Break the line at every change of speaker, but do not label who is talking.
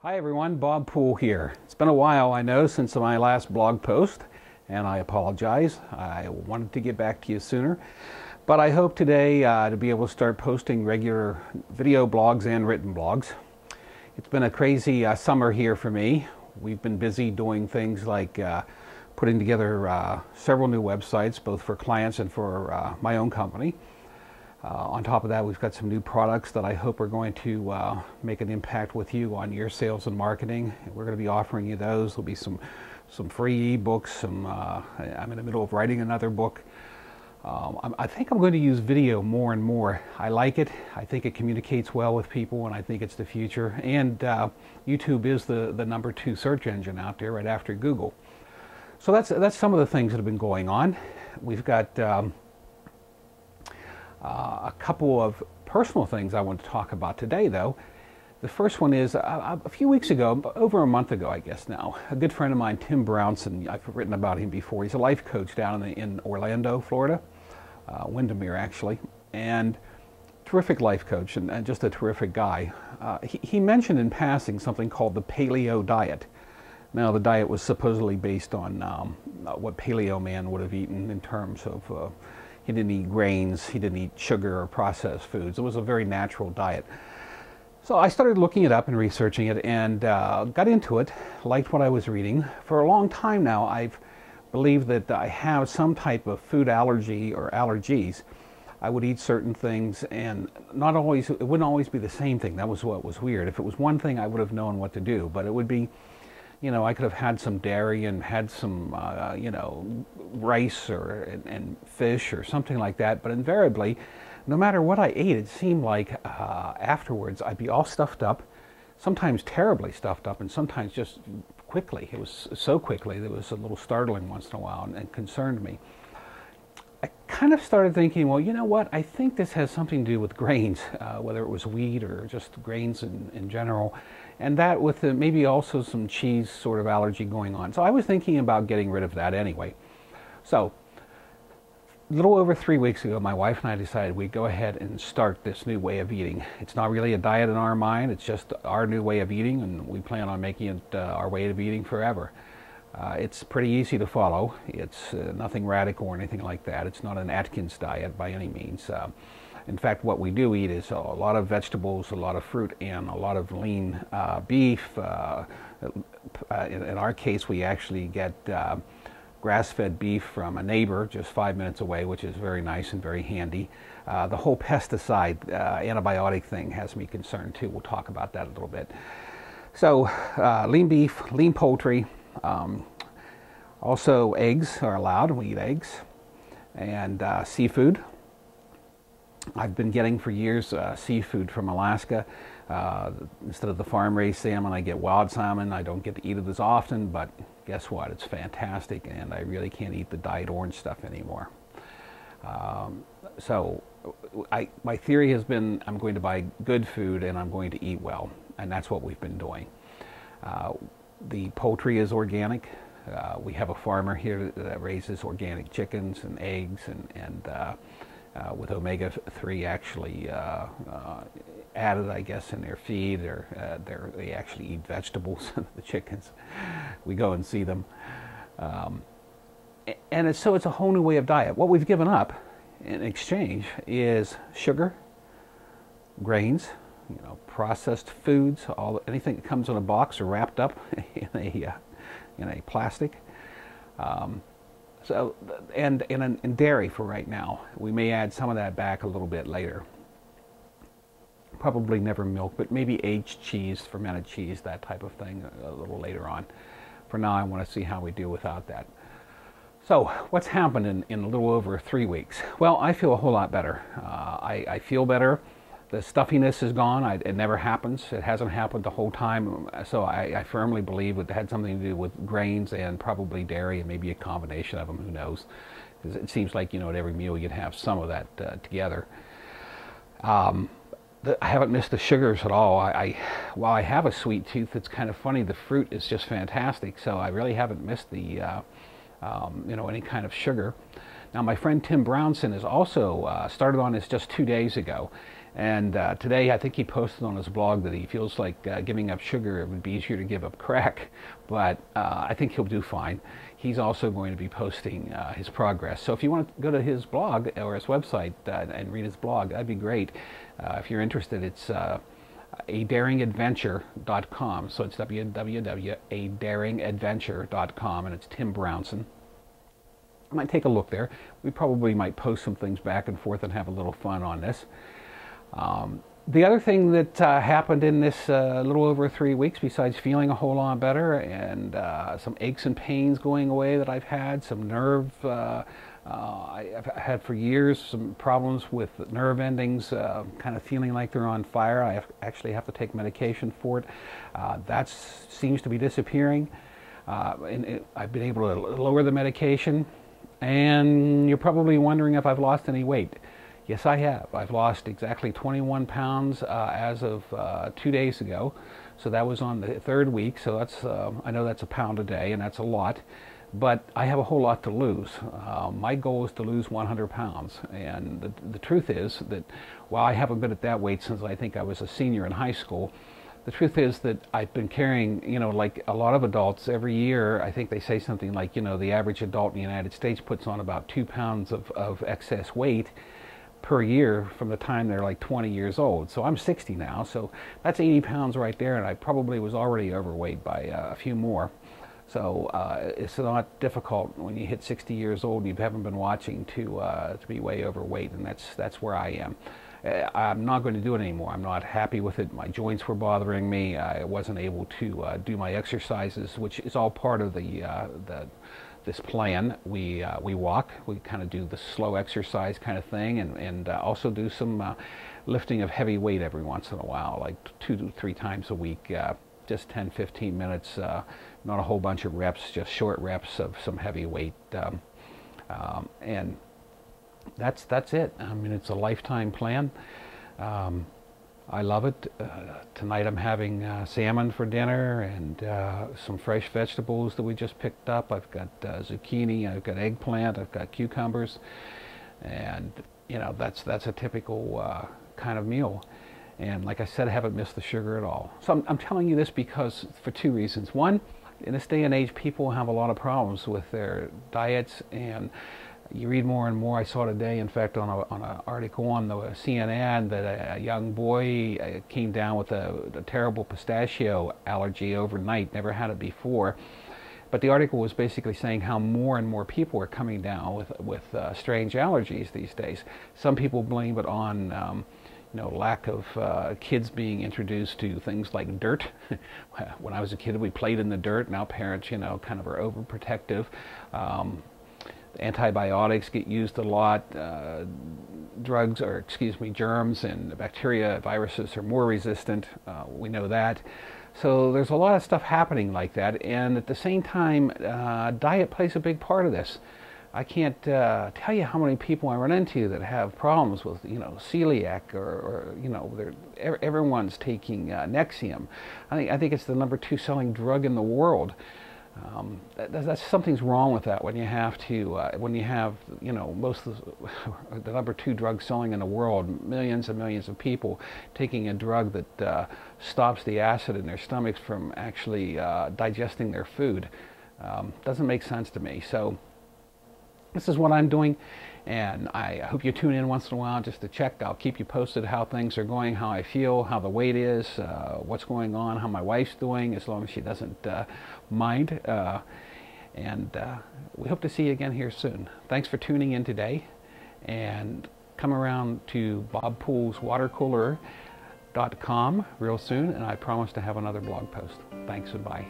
Hi everyone, Bob Poole here. It's been a while, I know, since my last blog post, and I apologize. I wanted to get back to you sooner, but I hope today to be able to start posting regular video blogs and written blogs. It's been a crazy summer here for me. We've been busy doing things like putting together several new websites, both for clients and for my own company. On top of that, we've got some new products that I hope are going to make an impact with you on your sales and marketing. We're going to be offering you those. There'll be some free ebooks. I'm in the middle of writing another book. I think I'm going to use video more and more. I like it. I think it communicates well with people, and I think it's the future. And YouTube is the #2 search engine out there, right after Google. So that's some of the things that have been going on. We've got a couple of personal things I want to talk about today, though. The first one is a few weeks ago, over a month ago, I guess now, a good friend of mine, Tim Brownson, I've written about him before. He's a life coach down in Orlando, Florida, Windermere actually, and terrific life coach and just a terrific guy. He mentioned in passing something called the paleo diet. Now, the diet was supposedly based on what paleo man would have eaten in terms of he didn't eat grains, he didn't eat sugar or processed foods. It was a very natural diet. So I started looking it up and researching it and got into it, liked what I was reading. For a long time now, I've believed that I have some type of food allergy or allergies. I would eat certain things and it wouldn't always be the same thing. That was what was weird. If it was one thing, I would have known what to do, but it would be, you know, I could have had some dairy and had some, you know, rice and fish or something like that. But invariably, no matter what I ate, it seemed like afterwards I'd be all stuffed up, sometimes terribly stuffed up, and sometimes just quickly. It was so quickly that it was a little startling once in a while and concerned me. I kind of started thinking, well, you know what? I think this has something to do with grains, whether it was wheat or just grains in general. And that with maybe also some cheese sort of allergy going on. So I was thinking about getting rid of that anyway. So a little over 3 weeks ago, my wife and I decided we'd go ahead and start this new way of eating. It's not really a diet in our mind. It's just our new way of eating, and we plan on making it our way of eating forever. It's pretty easy to follow. It's nothing radical or anything like that. It's not an Atkins diet by any means. In fact, what we do eat is a lot of vegetables, a lot of fruit, and a lot of lean beef. In our case, we actually get grass-fed beef from a neighbor just 5 minutes away, which is very nice and very handy. The whole pesticide, antibiotic thing has me concerned too. We'll talk about that a little bit. So lean beef, lean poultry, also eggs are allowed. We eat eggs, and seafood. I've been getting for years seafood from Alaska. Instead of the farm-raised salmon, I get wild salmon. I don't get to eat it as often, but guess what? It's fantastic, and I really can't eat the dyed orange stuff anymore. So my theory has been I'm going to buy good food and I'm going to eat well, and that's what we've been doing. The poultry is organic. We have a farmer here that raises organic chickens and eggs and with omega-3 actually added, I guess, in their feed. They actually eat vegetables, the chickens. We go and see them. And so it's a whole new way of diet. What we've given up in exchange is sugar, grains, you know, processed foods, anything that comes in a box or wrapped up in a plastic. And dairy for right now. We may add some of that back a little bit later. Probably never milk, but maybe aged cheese, fermented cheese, that type of thing a little later on. For now, I want to see how we do without that. So what's happened in a little over 3 weeks? Well, I feel a whole lot better. I feel better. The stuffiness is gone. It never happens. It hasn't happened the whole time. So I firmly believe it had something to do with grains and probably dairy and maybe a combination of them. Who knows? Because it seems like, you know, at every meal you'd have some of that together. I haven't missed the sugars at all. While I have a sweet tooth, it's kind of funny. The fruit is just fantastic. So I really haven't missed the, you know, any kind of sugar. Now, my friend Tim Brownson has also started on this just 2 days ago. And today, I think he posted on his blog that he feels like giving up sugar would be easier to give up crack. But I think he'll do fine. He's also going to be posting his progress. So if you want to go to his blog or his website and read his blog, that'd be great. If you're interested, it's adaringadventure.com. So it's www.adaringadventure.com, and it's Tim Brownson. I might take a look there. We probably might post some things back and forth and have a little fun on this. The other thing that happened in this little over 3 weeks, besides feeling a whole lot better and some aches and pains going away that I've had, some nerve, I've had for years some problems with nerve endings, kind of feeling like they're on fire. I actually have to take medication for it. That seems to be disappearing. I've been able to lower the medication, and you're probably wondering if I've lost any weight. Yes, I have. I've lost exactly 21 pounds as of 2 days ago. So that was on the 3rd week. So that's I know that's a pound a day, and that's a lot. But I have a whole lot to lose. My goal is to lose 100 pounds. And the truth is that while I haven't been at that weight since I think I was a senior in high school, the truth is that I've been carrying, like a lot of adults every year. I think they say something like, the average adult in the United States puts on about 2 pounds of excess weight per year from the time they're like 20 years old. So I'm 60 now, so that's 80 pounds right there, and I probably was already overweight by a few more. So it's not difficult when you hit 60 years old and you haven't been watching to be way overweight, and that's where I am. I'm not going to do it anymore. I'm not happy with it. My joints were bothering me. I wasn't able to do my exercises, which is all part of this plan. We walk. We kind of do the slow exercise kind of thing, and also do some lifting of heavy weight every once in a while, like 2 to 3 times a week, just 10-15 minutes, not a whole bunch of reps, just short reps of some heavy weight, and that's it. I mean, it's a lifetime plan. I love it. Tonight I'm having salmon for dinner and some fresh vegetables that we just picked up. I've got zucchini, I've got eggplant, I've got cucumbers, and that's a typical kind of meal. And like I said, I haven't missed the sugar at all. So I'm telling you this because for 2 reasons. One, in this day and age, people have a lot of problems with their diets, and you read more and more. I saw today, in fact, on an article on the CNN that a young boy came down with a terrible pistachio allergy overnight, never had it before. But the article was basically saying how more and more people are coming down with strange allergies these days. Some people blame it on lack of kids being introduced to things like dirt. When I was a kid, we played in the dirt. Now parents, kind of are overprotective. Antibiotics get used a lot. Germs and bacteria, viruses are more resistant. We know that. So there's a lot of stuff happening like that. And at the same time, diet plays a big part of this. I can't tell you how many people I run into that have problems with, celiac or everyone's taking Nexium. I think it's the #2 selling drug in the world. That's something's wrong with that when you have most of the #2 drug selling in the world, millions and millions of people taking a drug that stops the acid in their stomachs from actually digesting their food. Doesn't make sense to me. So this is what I'm doing, and I hope you tune in once in a while just to check. I'll keep you posted how things are going, how I feel, how the weight is, what's going on, how my wife's doing, as long as she doesn't mind. And we hope to see you again here soon. Thanks for tuning in today, and come around to Bob Poole's watercooler.com real soon, and I promise to have another blog post. Thanks and bye.